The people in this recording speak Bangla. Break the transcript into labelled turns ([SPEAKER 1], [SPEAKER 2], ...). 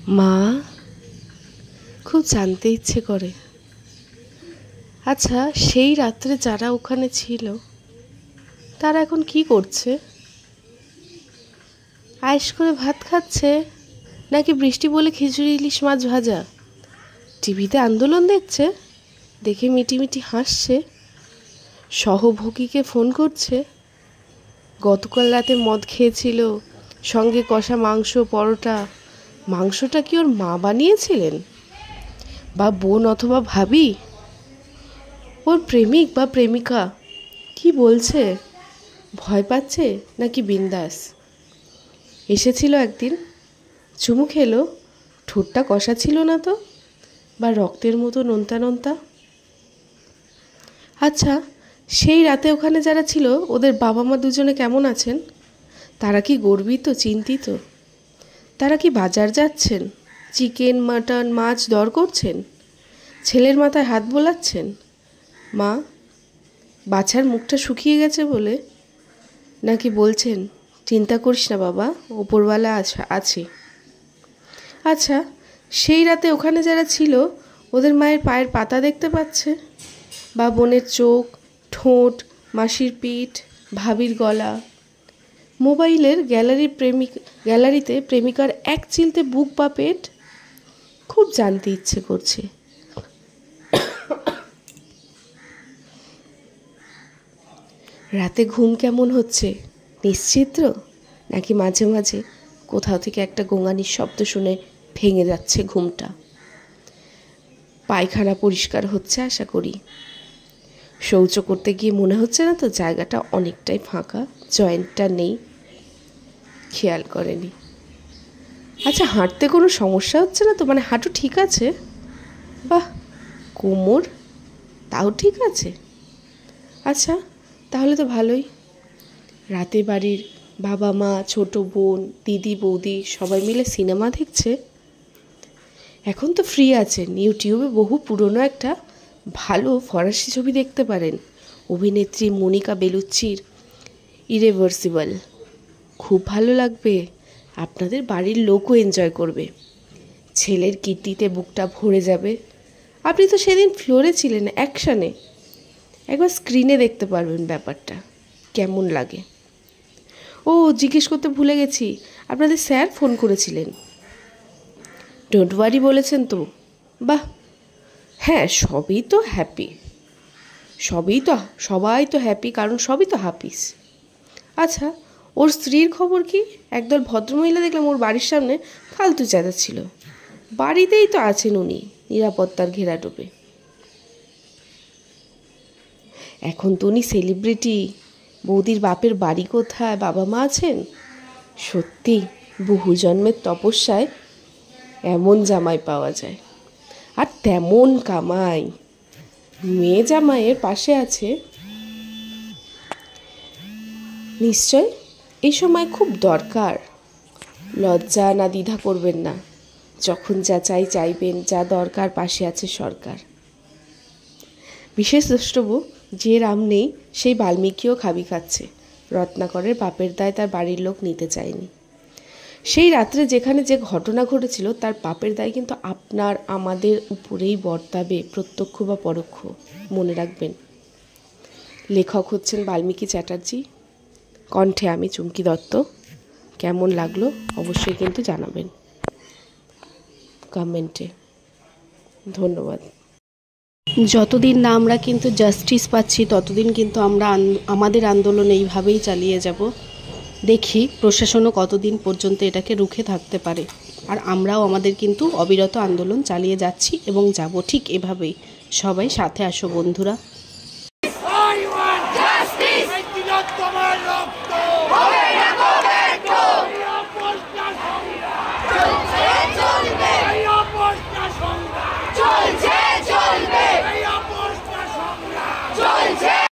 [SPEAKER 1] মা, খুব জানতে ইচ্ছে করে। আচ্ছা, সেই রাত্রে যারা ওখানে ছিল তারা এখন কি করছে? আয়েশ করে ভাত খাচ্ছে, নাকি বৃষ্টি বলে খিচুড়ি ইলিশ মাছ ভাজা? টিভিতে আন্দোলন দেখছে, দেখে মিটিমিটি হাসছে, সহভোগীকে ফোন করছে, গতকাল রাতে মদ খেয়েছিল, সঙ্গে কষা মাংস, পরোটা। মাংসটা কি ওর মা বানিয়েছিলেন, বা বোন অথবা ভাবি? ওর প্রেমিক বা প্রেমিকা কি বলছে? ভয় পাচ্ছে নাকি বিন্দাস? এসেছিল একদিন, চুমু খেলো, ঠোঁটটা কষা ছিল না তো, বা রক্তের মতো নোনতা নোনতা? আচ্ছা, সেই রাতে ওখানে যারা ছিল ওদের বাবা মা দুজনে কেমন আছেন? তারা কি গর্বিত, চিন্তিত? তারা কি বাজার যাচ্ছেন, চিকেন মাটন মাছ দর করছেন, ছেলের মাথায় হাত বোলাচ্ছেন? মা, বাছার মুখটা শুকিয়ে গেছে বলে? নাকি বলছেন, চিন্তা করিস না বাবা, ওপরওয়ালা আছে? আচ্ছা, সেই রাতে ওখানে যারা ছিল ওদের মায়ের পায়ের পাতা দেখতে পাচ্ছে, বা বোনের চোখ, ঠোঁট, মাসির পিঠ, ভাবির গলা? মোবাইলের গ্যালারিতে প্রেমিকার এক চিলতে বুক বা পেট? খুব জানতে ইচ্ছে করছে। রাতে ঘুম কেমন হচ্ছে? নিশ্চিদ্র, নাকি মাঝে মাঝে কোথাও থেকে একটা গোঙানির শব্দ শুনে ভেঙে যাচ্ছে ঘুমটা? পায়খানা পরিষ্কার হচ্ছে আশা করি। শৌচ করতে গিয়ে মনে হচ্ছে না তো জায়গাটা অনেকটাই ফাঁকা, জয়েন্টটা নেই? খেয়াল করেনি। আচ্ছা, হাঁটতে কোনো সমস্যা হচ্ছে না তো? মানে হাঁটু ঠিক আছে? বাহ, কোমর তাও ঠিক আছে? আচ্ছা, তাহলে তো ভালোই। রাতে বাড়ির বাবা মা, ছোট বোন, দিদি বৌদি সবাই মিলে সিনেমা দেখছে। এখন তো ফ্রি আছেন, ইউটিউবে বহু পুরনো একটা ভালো ফরাসি ছবি দেখতে পারেন, অভিনেত্রী মনিকা বেলুচ্চির ইরেভার্সিবল। খুব ভালো লাগবে, আপনাদের বাড়ির লোকও এনজয় করবে, ছেলের কীর্তিতে বুকটা ভরে যাবে। আপনি তো সেদিন ফ্লোরে ছিলেন অ্যাকশানে, একবার স্ক্রিনে দেখতে পারবেন ব্যাপারটা কেমন লাগে। ও, জিজ্ঞেস করতে ভুলে গেছি, আপনাদের স্যার ফোন করেছিলেন? ডোন্ট ওয়ারি বলেছেন তো? বাহ, হ্যাঁ, সবাই তো হ্যাপি, কারণ সবই তো হাপিস। আচ্ছা, ওর স্ত্রীর খবর কি? একদল ভদ্রমহিলা দেখলাম ওর বাড়ির সামনে ফালতু চেঁচাচ্ছিল। বাড়িতেই তো আছেন উনি, নিরাপত্তার ঘেরাটোপে। এখন তো উনি সেলিব্রিটি। বৌদির বাপের বাড়ি কোথায়, বাবা মা আছেন? সত্যি বহু জন্মের তপস্যায় এমন জামাই পাওয়া যায়, আর তেমন কামাই। মেয়ে জামাইয়ের পাশে আছে নিশ্চয়। এই সময় খুব দরকার। লজ্জা না দ্বিধা করবেন না, যখন যা চাইবেন, যা দরকার পাশে আছে সরকার। বিশেষ দ্রষ্টব্য, যে রাম নেই সেই বাল্মীকিও খাবি খাচ্ছে। রত্নাকরের বাপের দায় তার বাড়ির লোক নিতে চায়নি। সেই রাত্রে যেখানে যে ঘটনা ঘটেছিল তার পাপের দায় কিন্তু আপনার আমাদের উপরেই বর্তাবে, প্রত্যক্ষ বা পরোক্ষ, মনে রাখবেন। লেখক হচ্ছেন বাল্মীকি চ্যাটার্জি, কণ্ঠে আমি চুমকি দত্ত। কেমন লাগলো অবশ্যই কিন্তু জানাবেন কমেন্টে। ধন্যবাদ। যতদিন না আমরা কিন্তু জাস্টিস পাচ্ছি ততদিন কিন্তু আমরা আমাদের আন্দোলন এইভাবেই চালিয়ে যাব। দেখি প্রশাসনও কতদিন পর্যন্ত এটাকে রুখে থাকতে পারে। আর আমরাও আমাদের কিন্তু অবিরত আন্দোলন চালিয়ে যাচ্ছি এবং যাব ঠিক এভাবেই। সবাই সাথে আসো বন্ধুরা।